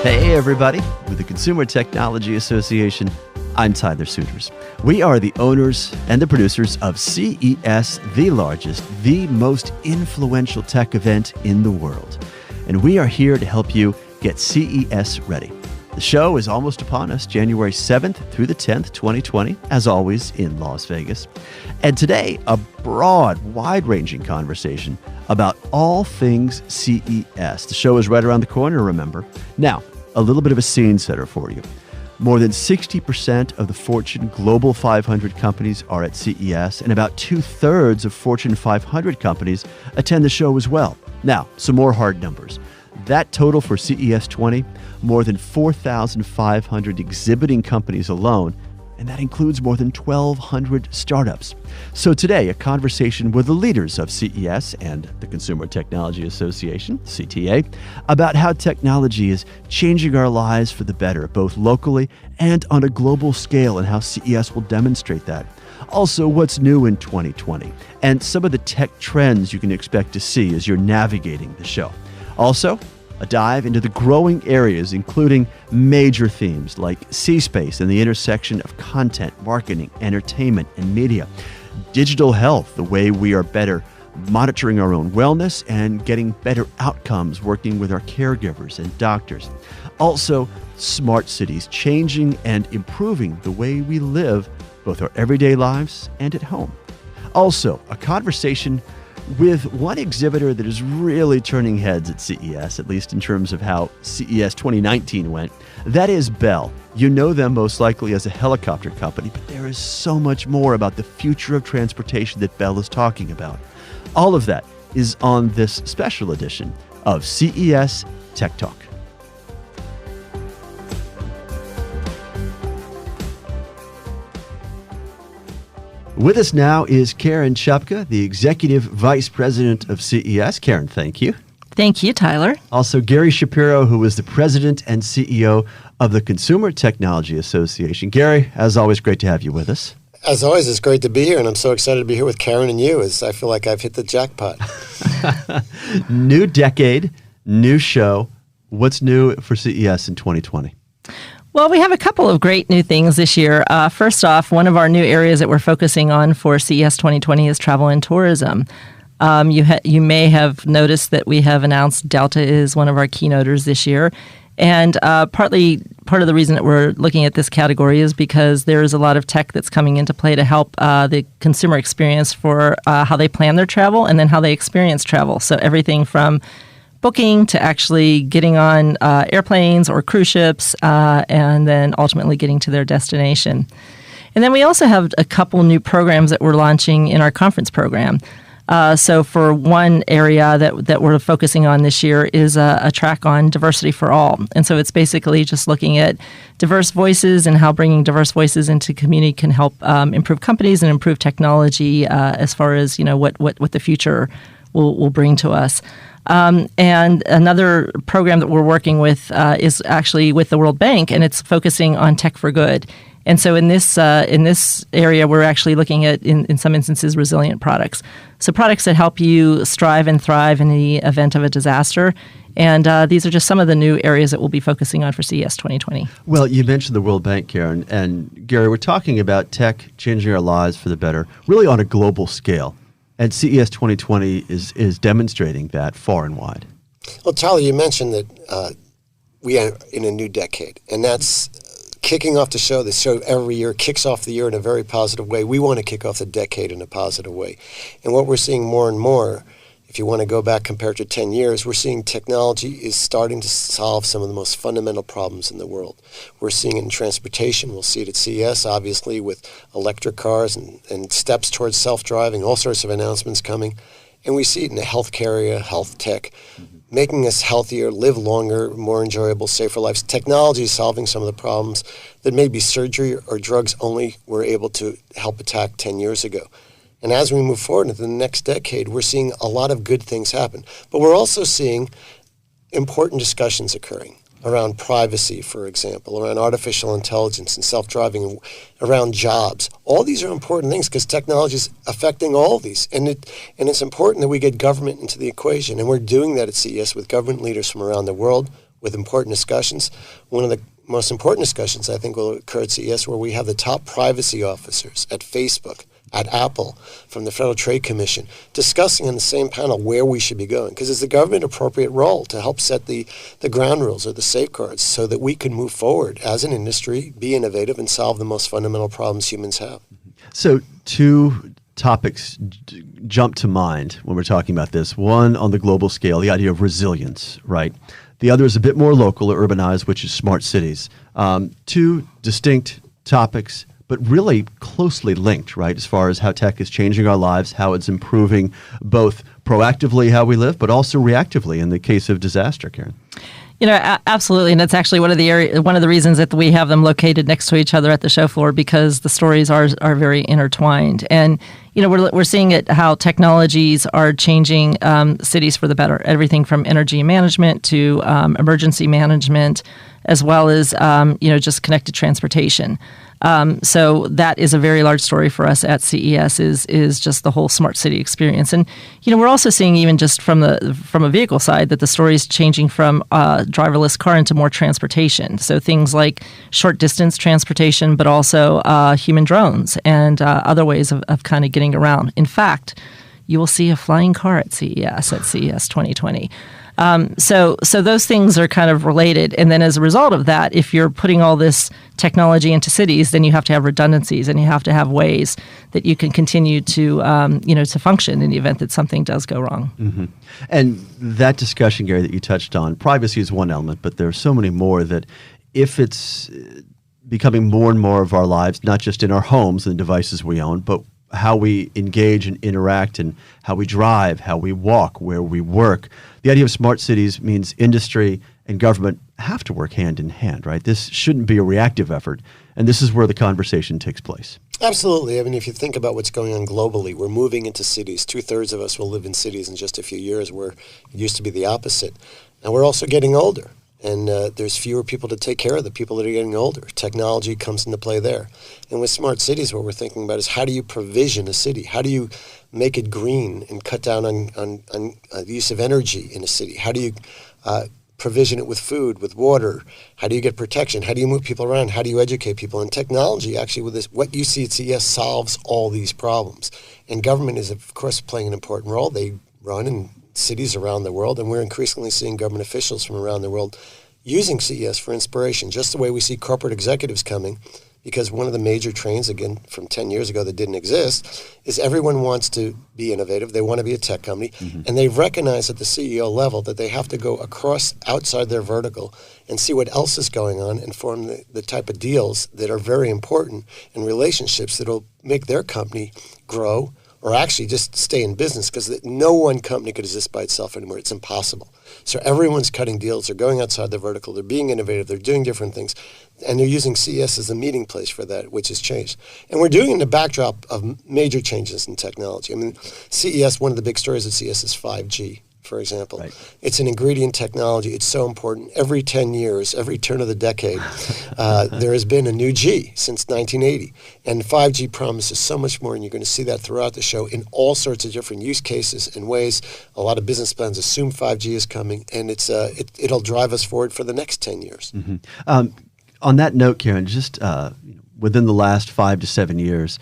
Hey everybody, with the Consumer Technology Association, I'm Tyler Souters. We are the owners and the producers of CES, the largest, the most influential tech event in the world. And we are here to help you get CES ready. The show is almost upon us, January 7th through the 10th, 2020, as always in Las Vegas. And today, a broad, wide-ranging conversation about all things CES. The show is right around the corner, remember. Now, a little bit of a scene setter for you. More than 60% of the Fortune Global 500 companies are at CES, and about 2/3 of Fortune 500 companies attend the show as well. Now, some more hard numbers. That total for CES 20, more than 4,500 exhibiting companies alone, and that includes more than 1,200 startups. So today, a conversation with the leaders of CES and the Consumer Technology Association, CTA, about how technology is changing our lives for the better, both locally and on a global scale, and how CES will demonstrate that. Also, what's new in 2020, and some of the tech trends you can expect to see as you're navigating the show. Also, a dive into the growing areas, including major themes like C-Space and the intersection of content, marketing, entertainment, and media. Digital health, the way we are better monitoring our own wellness and getting better outcomes working with our caregivers and doctors. Also, smart cities, changing and improving the way we live, both our everyday lives and at home. Also, a conversation with one exhibitor that is really turning heads at CES, at least in terms of how CES 2019 went. That is Bell. You know them most likely as a helicopter company, but there is so much more about the future of transportation that Bell is talking about. All of that is on this special edition of CES Tech Talk. With us now is Karen Chupka, the Executive Vice President of CES. Karen, thank you. Thank you, Tyler. Also, Gary Shapiro, who is the President and CEO of the Consumer Technology Association. Gary, as always, great to have you with us. As always, it's great to be here, and I'm so excited to be here with Karen and you, as I feel like I've hit the jackpot. New decade, new show. What's new for CES in 2020? Well, we have a couple of great new things this year. First off, one of our new areas that we're focusing on for CES 2020 is travel and tourism. You may have noticed that we have announced Delta is one of our keynoters this year. And part of the reason that we're looking at this category is because there's a lot of tech that's coming into play to help the consumer experience for how they plan their travel and then how they experience travel. So everything from booking to actually getting on airplanes or cruise ships and then ultimately getting to their destination. And then we also have a couple new programs that we're launching in our conference program. So for one area that we're focusing on this year is a track on diversity for all. And so it's basically just looking at diverse voices and how bringing diverse voices into community can help improve companies and improve technology as far as what the future will bring to us. And another program that we're working with is actually with the World Bank, and it's focusing on tech for good. And so in this area, we're actually looking at, in some instances, resilient products. So products that help you strive and thrive in the event of a disaster. And these are just some of the new areas that we'll be focusing on for CES 2020. Well, you mentioned the World Bank, Karen. And Gary, we're talking about tech changing our lives for the better, really on a global scale. And CES 2020 is demonstrating that far and wide. Well, Tyler, you mentioned that we are in a new decade, and that's kicking off the show. The show every year kicks off the year in a very positive way. We want to kick off the decade in a positive way. And what we're seeing more and more, if you want to go back compared to 10 years, we're seeing technology is starting to solve some of the most fundamental problems in the world. We're seeing it in transportation. We'll see it at CES, obviously, with electric cars and steps towards self-driving, all sorts of announcements coming. And we see it in the healthcare area, health tech, making us healthier, live longer, more enjoyable, safer lives. Technology is solving some of the problems that maybe surgery or drugs only were able to help attack 10 years ago. And as we move forward into the next decade, we're seeing a lot of good things happen. But we're also seeing important discussions occurring around privacy, for example, around artificial intelligence and self-driving, around jobs. All these are important things because technology is affecting all of these. And it's important that we get government into the equation. And we're doing that at CES with government leaders from around the world, with important discussions. One of the most important discussions, I think, will occur at CES, where we have the top privacy officers at Facebook, at Apple, from the Federal Trade Commission, discussing on the same panel where we should be going. Because it's the government appropriate role to help set the ground rules or the safeguards so that we can move forward as an industry, be innovative, and solve the most fundamental problems humans have. So two topics jump to mind when we're talking about this. One, on the global scale, the idea of resilience, right? The other is a bit more local or urbanized, which is smart cities. Two distinct topics, but really closely linked, right, as far as how tech is changing our lives, how it's improving both proactively how we live, but also reactively in the case of disaster, Karen. You know, absolutely, and that's actually one of the reasons that we have them located next to each other at the show floor, because the stories are very intertwined. And you know, we're seeing it how technologies are changing cities for the better. Everything from energy management to emergency management, as well as just connected transportation. So that is a very large story for us at CES is just the whole smart city experience. And, you know, we're also seeing even just from a vehicle side that the story is changing from driverless car into more transportation. So things like short distance transportation, but also human drones and other ways of kind of getting around. In fact, you will see a flying car at CES 2020. So those things are kind of related. And then as a result of that, if you're putting all this technology into cities, then you have to have redundancies and you have to have ways that you can continue to, to function in the event that something does go wrong. Mm-hmm. And that discussion, Gary, that you touched on, privacy is one element, but there are so many more that if it's becoming more and more of our lives, not just in our homes and the devices we own, but how we engage and interact and how we drive, how we walk, where we work. The idea of smart cities means industry and government have to work hand in hand, right? This shouldn't be a reactive effort, and this is where the conversation takes place. Absolutely. I mean, if you think about what's going on globally, we're moving into cities. 2/3 of us will live in cities in just a few years, where it used to be the opposite. And we're also getting older. And there's fewer people to take care of the people that are getting older. Technology comes into play there. And with smart cities, what we're thinking about is how do you provision a city? How do you make it green and cut down on the use of energy in a city? How do you provision it with food, with water? How do you get protection? How do you move people around? How do you educate people? And technology, actually, with this, what you see at CES solves all these problems. And government is, of course, playing an important role. They run in cities around the world, and we're increasingly seeing government officials from around the world using CES for inspiration, just the way we see corporate executives coming, because one of the major trends, again, from 10 years ago that didn't exist, is everyone wants to be innovative. They want to be a tech company, and they've recognized at the CEO level that they have to go across outside their vertical and see what else is going on and form the type of deals that are very important and relationships that will make their company grow, or actually just stay in business, because no one company could exist by itself anymore. It's impossible. So everyone's cutting deals. They're going outside their vertical. They're being innovative. They're doing different things. And they're using CES as a meeting place for that, which has changed. And we're doing it in the backdrop of major changes in technology. I mean, CES, one of the big stories at CES is 5G. For example, right. It's an ingredient technology. It's so important. Every 10 years, every turn of the decade, there has been a new G since 1980. And 5G promises so much more, and you're going to see that throughout the show in all sorts of different use cases and ways. A lot of business plans assume 5G is coming, and it'll drive us forward for the next 10 years. Mm-hmm. On that note, Karen, just within the last 5 to 7 years,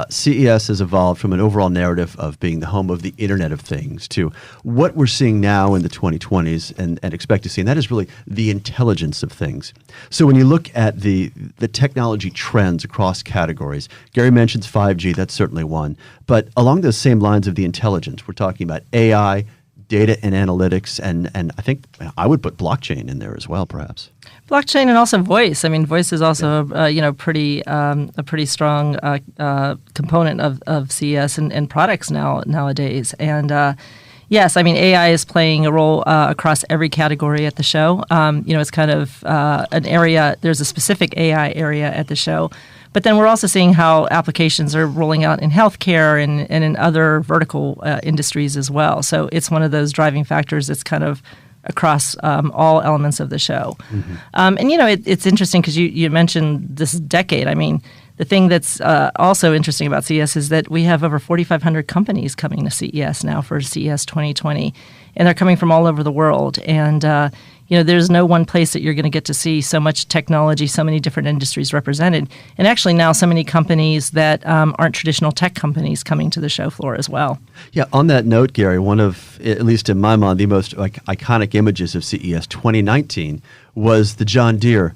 CES has evolved from an overall narrative of being the home of the Internet of Things to what we're seeing now in the 2020s and expect to see, and that is really the intelligence of things. So when you look at the technology trends across categories, Gary mentions 5G, that's certainly one, but along those same lines of the intelligence, we're talking about AI, data and analytics, and I think I would put blockchain in there as well, perhaps. Blockchain and also voice. I mean, voice is also a pretty strong component of CES and products nowadays. And yes, I mean, AI is playing a role across every category at the show. It's kind of an area. There's a specific AI area at the show. But then we're also seeing how applications are rolling out in healthcare and in other vertical industries as well. So it's one of those driving factors that's kind of across all elements of the show. Mm-hmm. It's interesting because you mentioned this decade. I mean, The thing that's also interesting about CES is that we have over 4,500 companies coming to CES now for CES 2020, and they're coming from all over the world. And there's no one place that you're going to get to see so much technology, so many different industries represented, and actually now so many companies that aren't traditional tech companies coming to the show floor as well. Yeah, on that note, Gary, one of, at least in my mind, the most iconic images of CES 2019 was the John Deere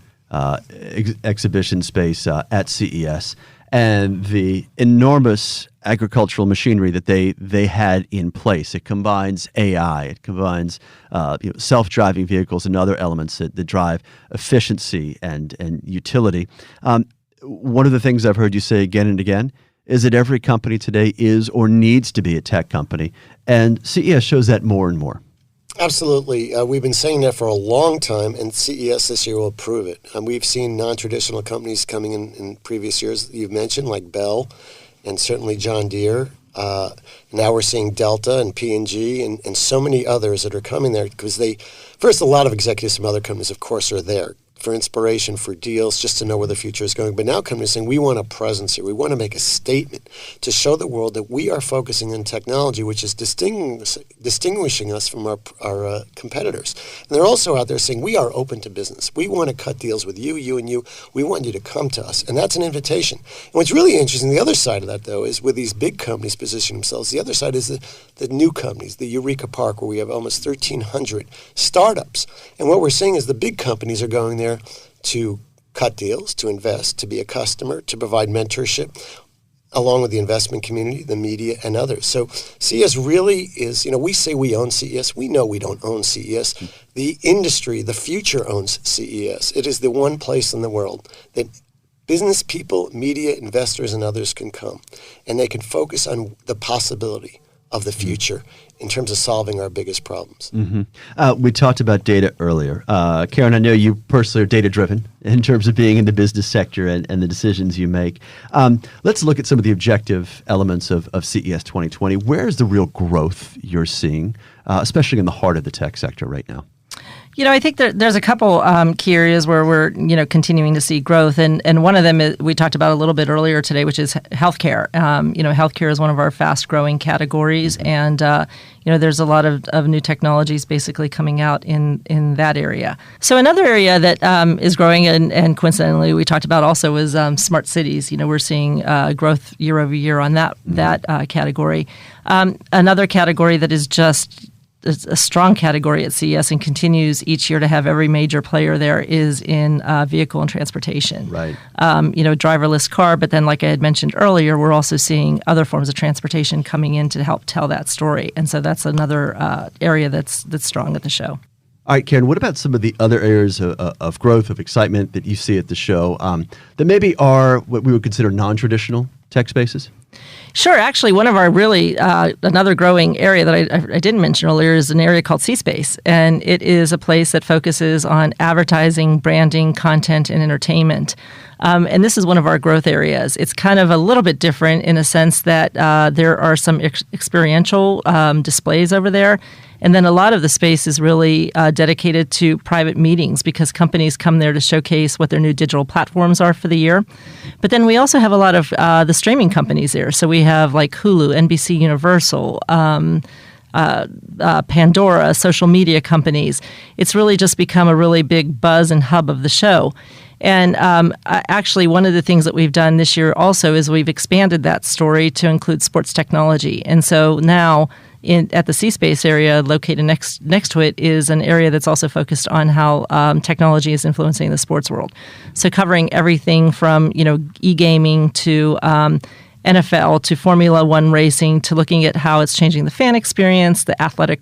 exhibition space at CES and the enormous agricultural machinery that they had in place. It combines AI, it combines self-driving vehicles and other elements that drive efficiency and utility. One of the things I've heard you say again and again is that every company today is or needs to be a tech company, and CES shows that more and more. Absolutely. We've been saying that for a long time, and CES this year will prove it. We've seen non-traditional companies coming in previous years, you've mentioned, like Bell and certainly John Deere. Now we're seeing Delta and P&G and so many others that are coming there because first, a lot of executives from other companies, of course, are there for inspiration, for deals, just to know where the future is going. But now companies saying, we want a presence here. We want to make a statement to show the world that we are focusing on technology, which is distinguishing us from our competitors. And they're also out there saying, we are open to business. We want to cut deals with you, and you. We want you to come to us. And that's an invitation. And what's really interesting, the other side of that, though, is with these big companies positioning themselves, the other side is the new companies, the Eureka Park, where we have almost 1,300 startups. And what we're seeing is the big companies are going there to cut deals, to invest, to be a customer, to provide mentorship, along with the investment community, the media, and others. So CES really is, we say we own CES. We know we don't own CES. The industry, the future owns CES. It is the one place in the world that business people, media, investors, and others can come, and they can focus on the possibility of the future in terms of solving our biggest problems. Mm-hmm. We talked about data earlier. Karen, I know you personally are data-driven in terms of being in the business sector and the decisions you make. Let's look at some of the objective elements of CES 2020. Where's the real growth you're seeing, especially in the heart of the tech sector right now? I think there's a couple key areas where we're, continuing to see growth. And one of them we talked about a little bit earlier today, which is healthcare. Healthcare is one of our fast-growing categories. And, there's a lot of new technologies basically coming out in that area. So another area that is growing, and coincidentally we talked about also, is smart cities. We're seeing growth year over year on that category. Another category that is just a strong category at CES and continues each year to have every major player there is in vehicle and transportation. Right. Driverless car, but then like I had mentioned earlier, we're also seeing other forms of transportation coming in to help tell that story. And so that's another area that's strong at the show. All right, Karen, what about some of the other areas of growth, of excitement that you see at the show that maybe are what we would consider non-traditional tech spaces? Sure. Actually, one of our really another growing area that I didn't mention earlier is an area called C-Space. And it is a place that focuses on advertising, branding, content, and entertainment. And this is one of our growth areas. It's kind of a little bit different in a sense that there are some experiential displays over there. And then a lot of the space is really dedicated to private meetings because companies come there to showcase what their new digital platforms are for the year. But then we also have a lot of the streaming companies there. So we have like Hulu, NBC Universal, Pandora, social media companies. It's really just become a really big buzz and hub of the show. And actually, one of the things that we've done this year also is we've expanded that story to include sports technology. And so now at the C-Space area located next to it is an area that's also focused on how technology is influencing the sports world. So covering everything from, e-gaming to NFL to Formula One racing to looking at how it's changing the fan experience,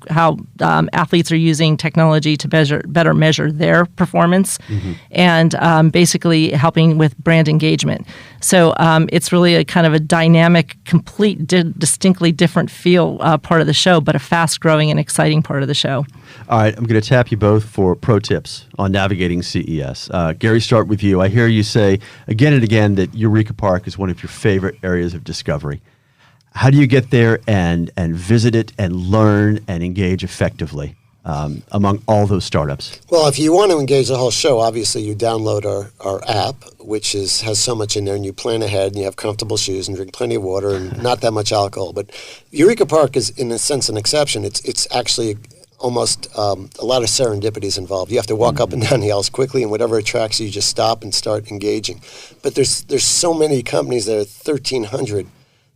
how athletes are using technology to better measure their performance, and basically helping with brand engagement. So it's really a kind of a dynamic, complete, distinctly different feel part of the show, but a fast-growing and exciting part of the show. All right, I'm going to tap you both for pro tips on navigating CES. Gary, start with you. I hear you say again and again that Eureka Park is one of your favorite areas of discovery. How do you get there and visit it and learn and engage effectively among all those startups? Well, if you want to engage the whole show, obviously you download our app, which has so much in there, and you plan ahead, and you have comfortable shoes and drink plenty of water and not that much alcohol. But Eureka Park is, in a sense, an exception. It's actually almost a lot of serendipities involved. You have to walk up and down the aisles quickly, and whatever attracts you, just stop and start engaging. But there's so many companies, there are 1,300,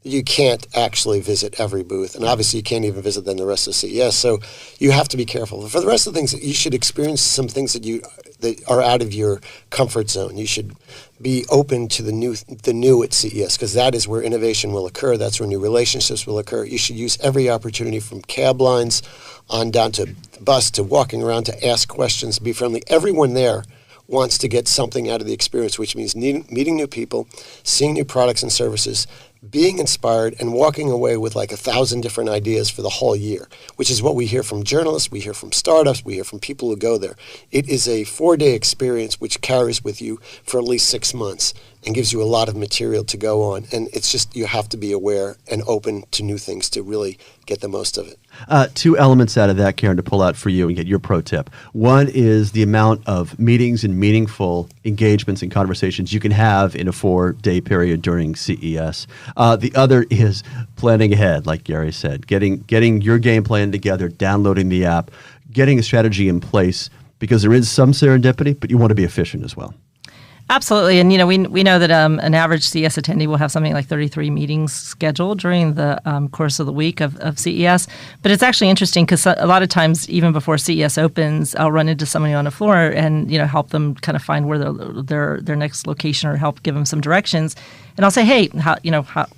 that you can't actually visit every booth. And obviously you can't even visit then the rest of CES. So you have to be careful. For the rest of the things, you should experience some things that are out of your comfort zone. You should be open to the new at CES, because that is where innovation will occur. That's where new relationships will occur. You should use every opportunity, from cab lines on down to the bus to walking around, to ask questions, be friendly. Everyone there wants to get something out of the experience, which means meeting new people, seeing new products and services, being inspired, and walking away with like 1,000 different ideas for the whole year, which is what we hear from journalists, we hear from startups, we hear from people who go there. It is a 4-day experience which carries with you for at least 6 months and gives you a lot of material to go on. And it's just, you have to be aware and open to new things to really get the most of it. 2 elements out of that, Karen, to pull out for you and get your pro tip. One is the amount of meetings and meaningful engagements and conversations you can have in a 4-day period during CES. The other is planning ahead, like Gary said, getting your game plan together, downloading the app, getting a strategy in place, because there is some serendipity, but you want to be efficient as well. Absolutely. And, we know that an average CES attendee will have something like 33 meetings scheduled during the course of the week of CES. But it's actually interesting because a lot of times, even before CES opens, I'll run into somebody on the floor and, help them kind of find where their next location, or help give them some directions. And I'll say, hey,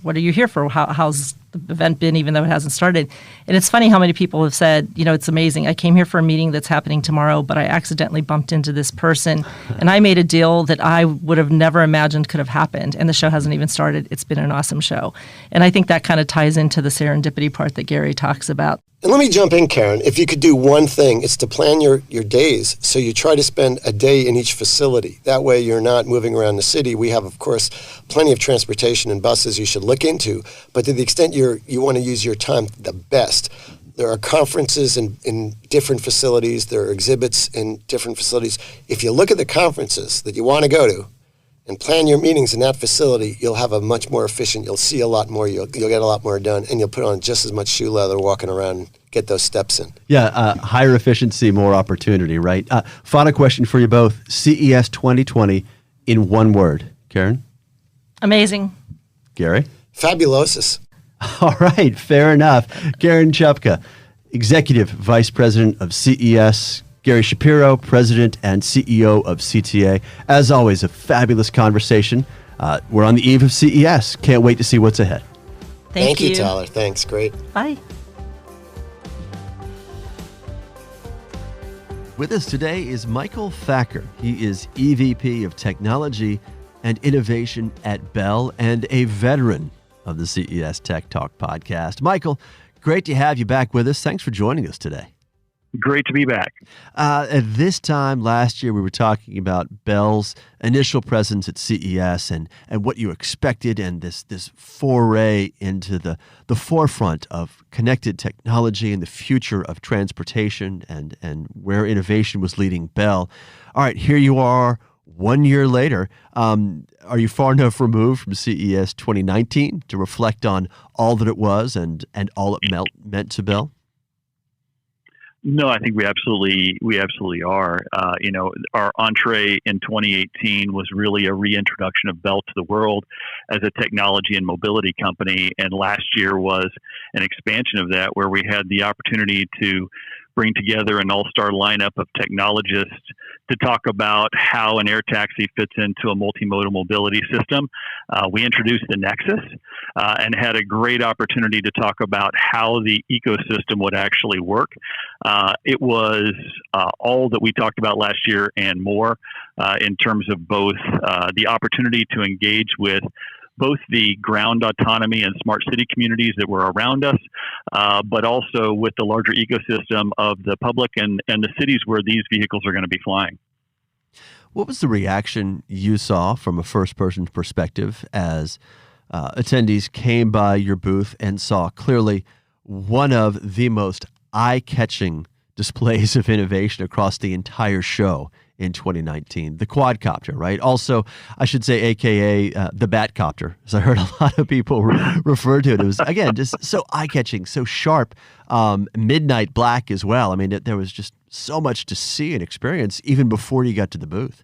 what are you here for? How's the event been, even though it hasn't started? And it's funny how many people have said, it's amazing. I came here for a meeting that's happening tomorrow, but I accidentally bumped into this person, and I made a deal that I would have never imagined could have happened, and the show hasn't even started. It's been an awesome show. And I think that kind of ties into the serendipity part that Gary talks about. And let me jump in, Karen. If you could do one thing, it's to plan your days. So you try to spend a day in each facility. That way you're not moving around the city. We have, of course, plenty of transportation and buses you should look into. But to the extent you want to use your time the best, there are conferences in different facilities. There are exhibits in different facilities. If you look at the conferences that you want to go to and plan your meetings in that facility, you'll have a much more efficient, you'll see a lot more, you'll get a lot more done, and you'll put on just as much shoe leather walking around and get those steps in. Yeah, higher efficiency, more opportunity, right? Final question for you both. CES 2020 in one word. Karen? Amazing. Gary? Fabulosus. All right, fair enough. Karen Chupka, Executive Vice President of CES. Gary Shapiro, President and CEO of CTA. As always, a fabulous conversation. We're on the eve of CES. Can't wait to see what's ahead. Thank you, Tyler. Thanks. Great. Bye. With us today is Michael Thacker. He is EVP of Technology and Innovation at Bell and a veteran of the CES Tech Talk podcast. Michael, great to have you back with us. Thanks for joining us today. Great to be back. At this time last year, we were talking about Bell's initial presence at CES and what you expected, and this foray into the forefront of connected technology and the future of transportation and where innovation was leading Bell. All right, here you are 1 year later. Are you far enough removed from CES 2019 to reflect on all that it was and all it meant to Bell? No, I think we absolutely are. Our entree in 2018 was really a reintroduction of Bell to the world as a technology and mobility company. And last year was an expansion of that, where we had the opportunity to bring together an all-star lineup of technologists to talk about how an air taxi fits into a multimodal mobility system. We introduced the Nexus and had a great opportunity to talk about how the ecosystem would actually work. It was all that we talked about last year and more in terms of both the opportunity to engage with both the ground autonomy and smart city communities that were around us, but also with the larger ecosystem of the public and the cities where these vehicles are going to be flying. What was the reaction you saw from a first-person perspective as attendees came by your booth and saw clearly one of the most eye-catching displays of innovation across the entire show in 2019. The quadcopter, right? Also, I should say, AKA the Batcopter, as I heard a lot of people refer to it. It was, again, just so eye-catching, so sharp. Midnight black as well. I mean, there was just so much to see and experience even before you got to the booth.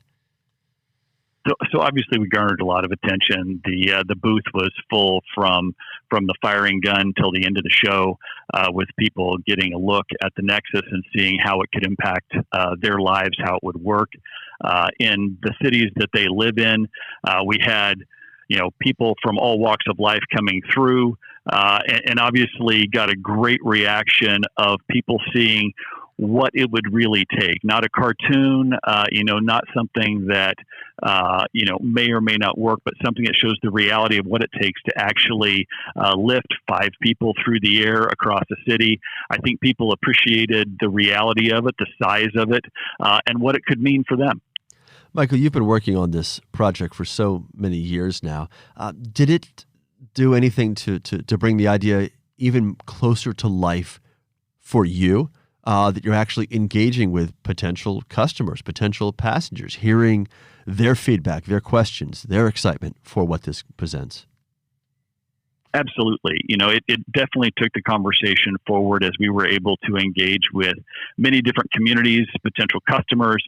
So obviously we garnered a lot of attention. The booth was full from the firing gun till the end of the show, with people getting a look at the Nexus and seeing how it could impact their lives, how it would work in the cities that they live in. We had people from all walks of life coming through, and obviously got a great reaction of people seeing what it would really take. Not a cartoon, not something that, may or may not work, but something that shows the reality of what it takes to actually lift 5 people through the air across a city. I think people appreciated the reality of it, the size of it, and what it could mean for them. Michael, you've been working on this project for so many years now. Did it do anything to bring the idea even closer to life for you? That you're actually engaging with potential customers, potential passengers, hearing their feedback, their questions, their excitement for what this presents? Absolutely. It definitely took the conversation forward as we were able to engage with many different communities, potential customers,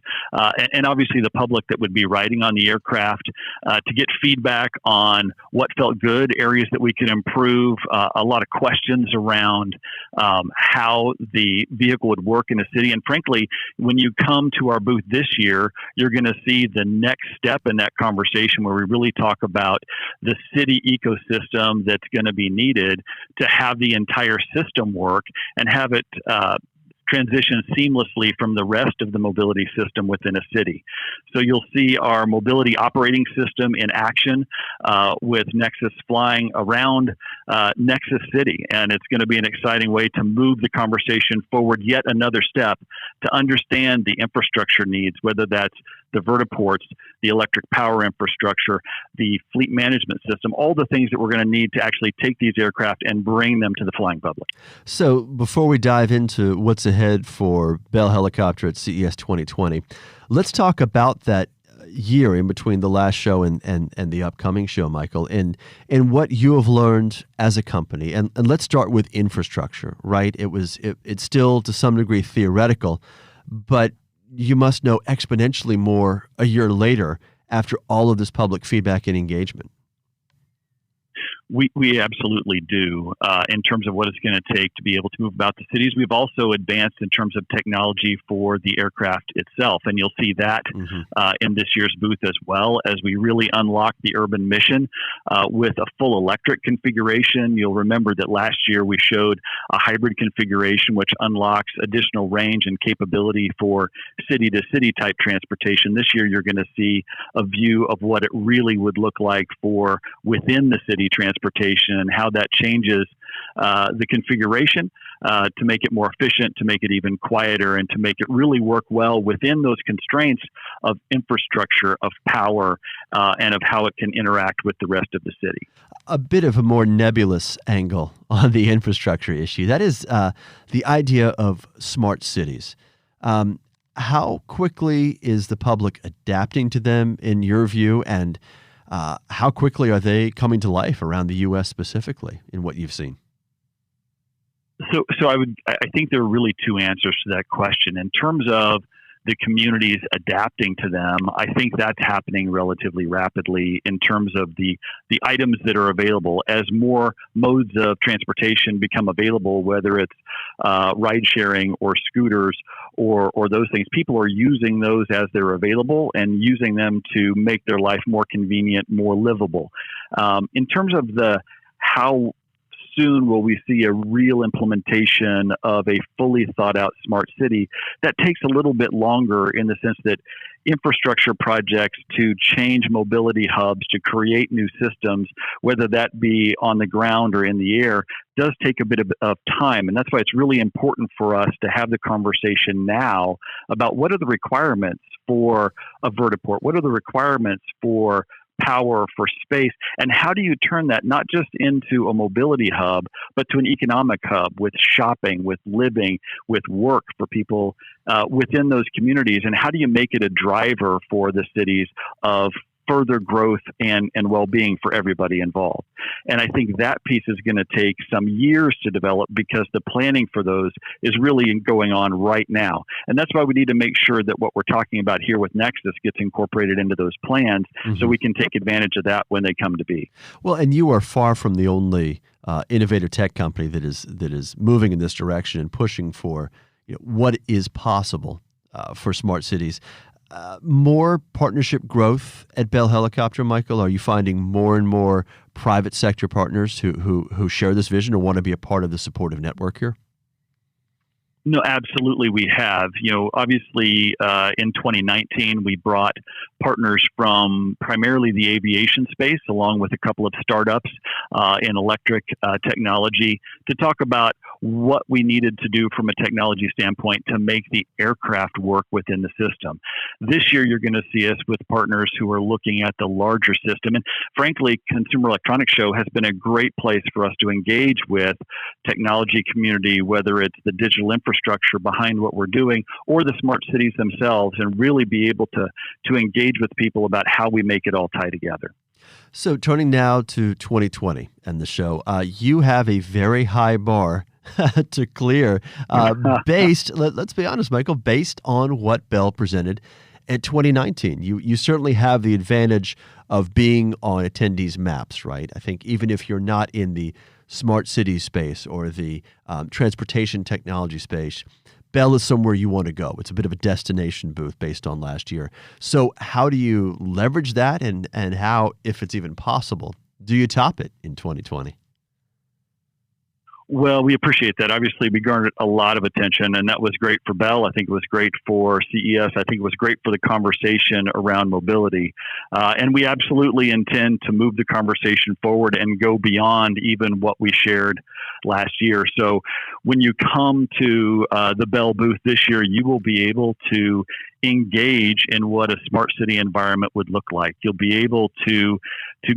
and obviously the public that would be riding on the aircraft, to get feedback on what felt good, areas that we could improve, a lot of questions around how the vehicle would work in a city. And frankly, when you come to our booth this year, you're going to see the next step in that conversation where we really talk about the city ecosystem that's going to be needed to have the entire system work and have it transition seamlessly from the rest of the mobility system within a city. So you'll see our mobility operating system in action with Nexus flying around Nexus City. And it's going to be an exciting way to move the conversation forward yet another step to understand the infrastructure needs, whether that's the vertiports, the electric power infrastructure, the fleet management system, all the things that we're going to need to actually take these aircraft and bring them to the flying public. So before we dive into what's ahead for Bell Helicopter at CES 2020, let's talk about that year in between the last show and the upcoming show, Michael, and what you have learned as a company. And let's start with infrastructure, right? It's still to some degree theoretical, but you must know exponentially more a year later after all of this public feedback and engagement. We absolutely do. In terms of what it's going to take to be able to move about the cities, we've also advanced in terms of technology for the aircraft itself. And you'll see that in this year's booth as well, as we really unlock the urban mission with a full electric configuration. You'll remember that last year we showed a hybrid configuration, which unlocks additional range and capability for city-to-city type transportation. This year, you're going to see a view of what it really would look like for within the city transportation and how that changes the configuration to make it more efficient, to make it even quieter, and to make it really work well within those constraints of infrastructure, of power, and of how it can interact with the rest of the city. A bit of a more nebulous angle on the infrastructure issue. That is the idea of smart cities. How quickly is the public adapting to them, in your view, and how quickly are they coming to life around the U.S. specifically in what you've seen? So I think there are really two answers to that question. In terms of the communities adapting to them, I think that's happening relatively rapidly in terms of the items that are available. As more modes of transportation become available, whether it's ride sharing or scooters or those things, people are using those as they're available and using them to make their life more convenient, more livable. In terms of how soon will we see a real implementation of a fully thought out smart city, that takes a little bit longer in the sense that infrastructure projects to change mobility hubs, to create new systems, whether that be on the ground or in the air, does take a bit of time. And that's why it's really important for us to have the conversation now about what are the requirements for a vertiport, what are the requirements for power, for space, and how do you turn that not just into a mobility hub, but to an economic hub with shopping, with living, with work for people within those communities, and how do you make it a driver for the cities of further growth and well-being for everybody involved. And I think that piece is going to take some years to develop because the planning for those is really going on right now. And that's why we need to make sure that what we're talking about here with Nexus gets incorporated into those plans so we can take advantage of that when they come to be. Well, and you are far from the only innovative tech company that is moving in this direction and pushing for what is possible for smart cities. More partnership growth at Bell Helicopter, Michael? Are you finding more and more private sector partners who share this vision or want to be a part of the supportive network here? No, absolutely we have. Obviously in 2019, we brought partners from primarily the aviation space, along with a couple of startups in electric technology, to talk about what we needed to do from a technology standpoint to make the aircraft work within the system. This year, you're going to see us with partners who are looking at the larger system. And frankly, Consumer Electronics Show has been a great place for us to engage with technology community, whether it's the digital infrastructure behind what we're doing or the smart cities themselves, and really be able to engage with people about how we make it all tie together. So turning now to 2020 and the show, you have a very high bar to clear based, let's be honest, Michael, based on what Bell presented at 2019. You certainly have the advantage of being on attendees' maps, right? I think even if you're not in the smart city space or the transportation technology space, Bell is somewhere you want to go. It's a bit of a destination booth based on last year. So how do you leverage that and how, if it's even possible, do you top it in 2020? Well, we appreciate that. Obviously, we garnered a lot of attention, and that was great for Bell. I think it was great for CES. I think it was great for the conversation around mobility. And we absolutely intend to move the conversation forward and go beyond even what we shared last year. So when you come to the Bell booth this year, you will be able to engage in what a smart city environment would look like. You'll be able to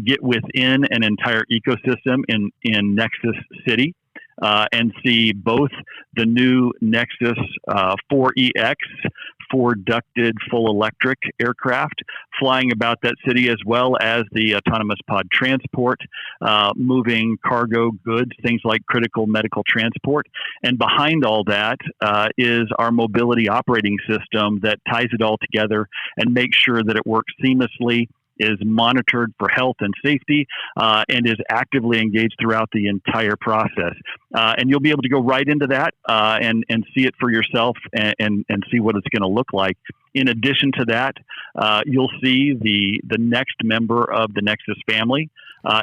get within an entire ecosystem in Nexus City. And see both the new Nexus 4EX, 4-ducted full electric aircraft flying about that city, as well as the autonomous pod transport, moving cargo goods, things like critical medical transport. And behind all that is our mobility operating system that ties it all together and makes sure that it works seamlessly, is monitored for health and safety, and is actively engaged throughout the entire process. And you'll be able to go right into that and see it for yourself and see what it's going to look like. In addition to that, you'll see the next member of the Nexus family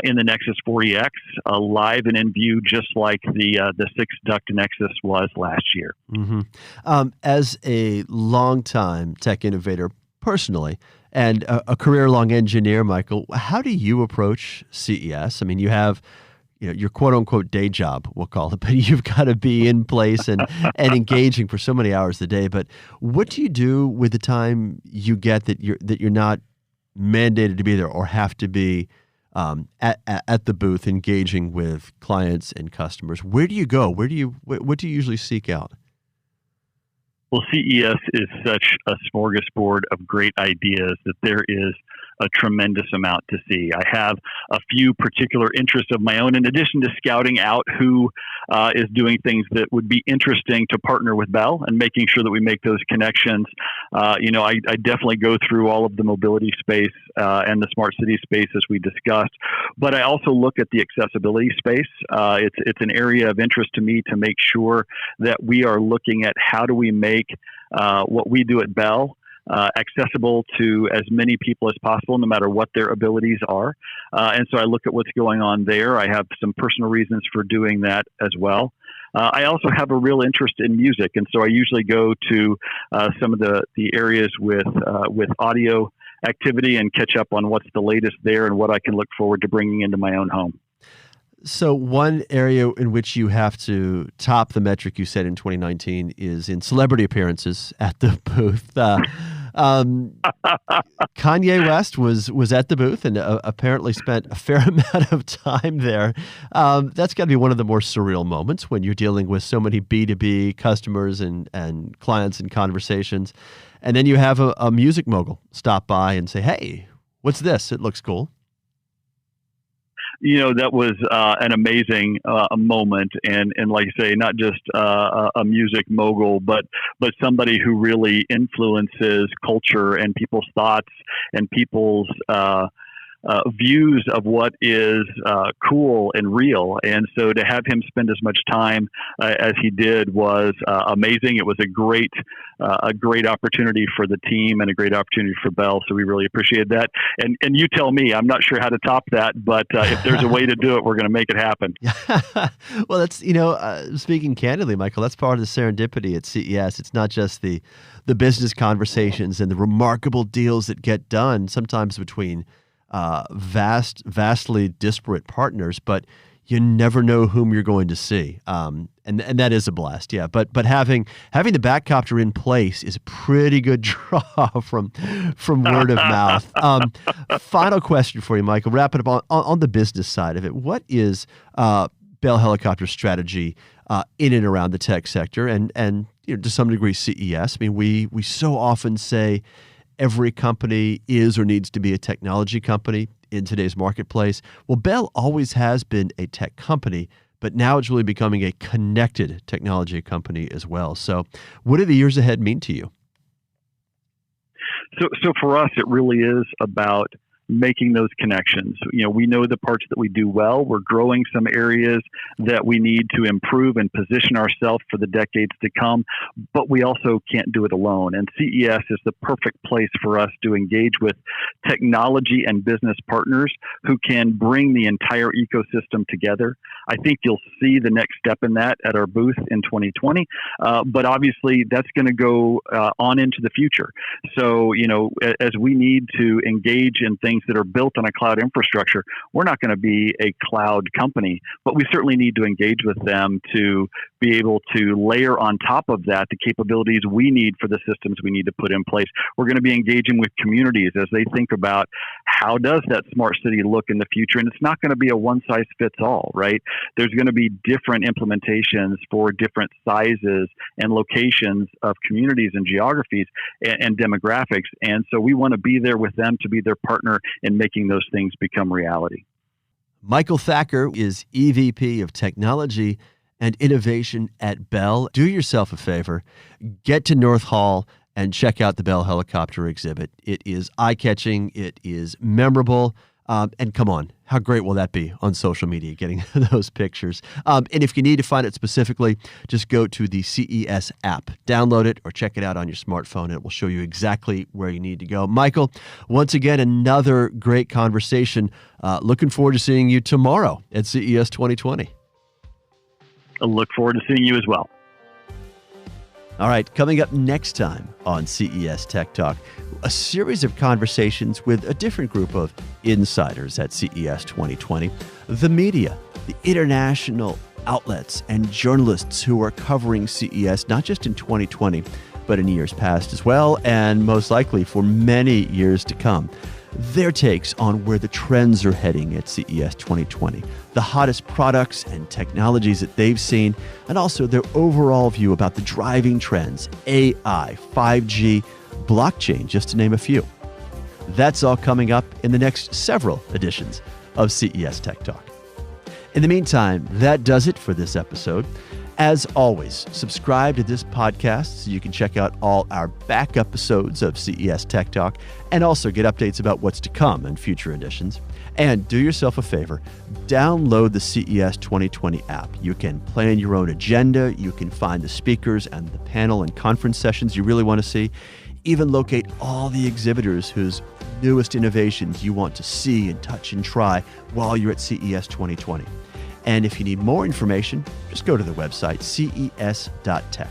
in the Nexus 4EX live and in view, just like the 6-duct Nexus was last year. Mm-hmm. As a longtime tech innovator personally, and a career-long engineer, Michael, how do you approach CES? I mean, you have, your quote-unquote day job, we'll call it, but you've got to be in place and engaging for so many hours a day. But what do you do with the time you get that you're not mandated to be there or have to be at the booth engaging with clients and customers? Where do you go? What do you usually seek out? Well, CES is such a smorgasbord of great ideas that there is a tremendous amount to see. I have a few particular interests of my own, in addition to scouting out who is doing things that would be interesting to partner with Bell and making sure that we make those connections. I definitely go through all of the mobility space and the smart city space as we discussed, but I also look at the accessibility space. It's an area of interest to me to make sure that we are looking at how do we make what we do at Bell accessible to as many people as possible, no matter what their abilities are. And so I look at what's going on there. I have some personal reasons for doing that as well. I also have a real interest in music, and so I usually go to some of the areas with audio activity and catch up on what's the latest there and what I can look forward to bringing into my own home. So one area in which you have to top the metric you set in 2019 is in celebrity appearances at the booth. Kanye West was at the booth and apparently spent a fair amount of time there. That's got to be one of the more surreal moments when you're dealing with so many B2B customers and clients and conversations. And then you have a music mogul stop by and say, hey, what's this? It looks cool. That was an amazing moment, and like you say, not just a music mogul, but somebody who really influences culture and people's thoughts and people's views of what is cool and real. And so to have him spend as much time as he did was amazing. It was a great opportunity for the team and a great opportunity for Bell. So we really appreciated that. And you tell me, I'm not sure how to top that, but if there's a way to do it, we're going to make it happen. Well, that's, speaking candidly, Michael, that's part of the serendipity at CES. It's not just the business conversations and the remarkable deals that get done, sometimes between vastly disparate partners, but you never know whom you're going to see. And that is a blast. Yeah. But having the Batcopter in place is a pretty good draw from word of mouth. Final question for you, Michael, wrap it up on the business side of it. What is Bell Helicopter strategy in and around the tech sector and to some degree CES? I mean, we so often say every company is or needs to be a technology company in today's marketplace. Well, Bell always has been a tech company, but now it's really becoming a connected technology company as well. So what do the years ahead mean to you? So for us, it really is about making those connections. We know the parts that we do well. We're growing some areas that we need to improve and position ourselves for the decades to come, but we also can't do it alone. And CES is the perfect place for us to engage with technology and business partners who can bring the entire ecosystem together. I think you'll see the next step in that at our booth in 2020, but obviously that's going to go on into the future. So, as we need to engage in things that are built on a cloud infrastructure, we're not going to be a cloud company, but we certainly need to engage with them to be able to layer on top of that the capabilities we need for the systems we need to put in place. We're going to be engaging with communities as they think about how does that smart city look in the future, and it's not going to be a one-size-fits-all, right? There's going to be different implementations for different sizes and locations of communities and geographies and demographics, and so we want to be there with them to be their partner in making those things become reality. Michael Thacker is EVP of Technology and Innovation at Bell. Do yourself a favor, get to North Hall and check out the Bell Helicopter exhibit. It is eye-catching, it is memorable, and come on, how great will that be on social media, getting those pictures? And if you need to find it specifically, just go to the CES app, download it, or check it out on your smartphone, and it will show you exactly where you need to go. Michael, once again, another great conversation. Looking forward to seeing you tomorrow at CES 2020. I look forward to seeing you as well. All right, coming up next time on CES Tech Talk, a series of conversations with a different group of insiders at CES 2020, the media, the international outlets and journalists who are covering CES, not just in 2020, but in years past as well, and most likely for many years to come. Their takes on where the trends are heading at CES 2020, the hottest products and technologies that they've seen, and also their overall view about the driving trends, AI, 5G, blockchain, just to name a few. That's all coming up in the next several editions of CES Tech Talk. In the meantime, that does it for this episode. As always, subscribe to this podcast so you can check out all our back episodes of CES Tech Talk and also get updates about what's to come in future editions. And do yourself a favor, download the CES 2020 app. You can plan your own agenda, you can find the speakers and the panel and conference sessions you really want to see, even locate all the exhibitors whose newest innovations you want to see and touch and try while you're at CES 2020. And if you need more information, just go to the website, ces.tech.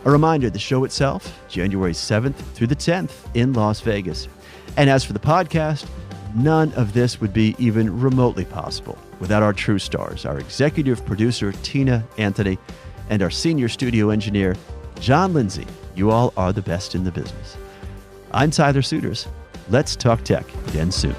A reminder, the show itself, January 7th through the 10th in Las Vegas. And as for the podcast, none of this would be even remotely possible without our true stars, our executive producer, Tina Anthony, and our senior studio engineer, John Lindsay. You all are the best in the business. I'm Tyler Suiters. Let's talk tech again soon.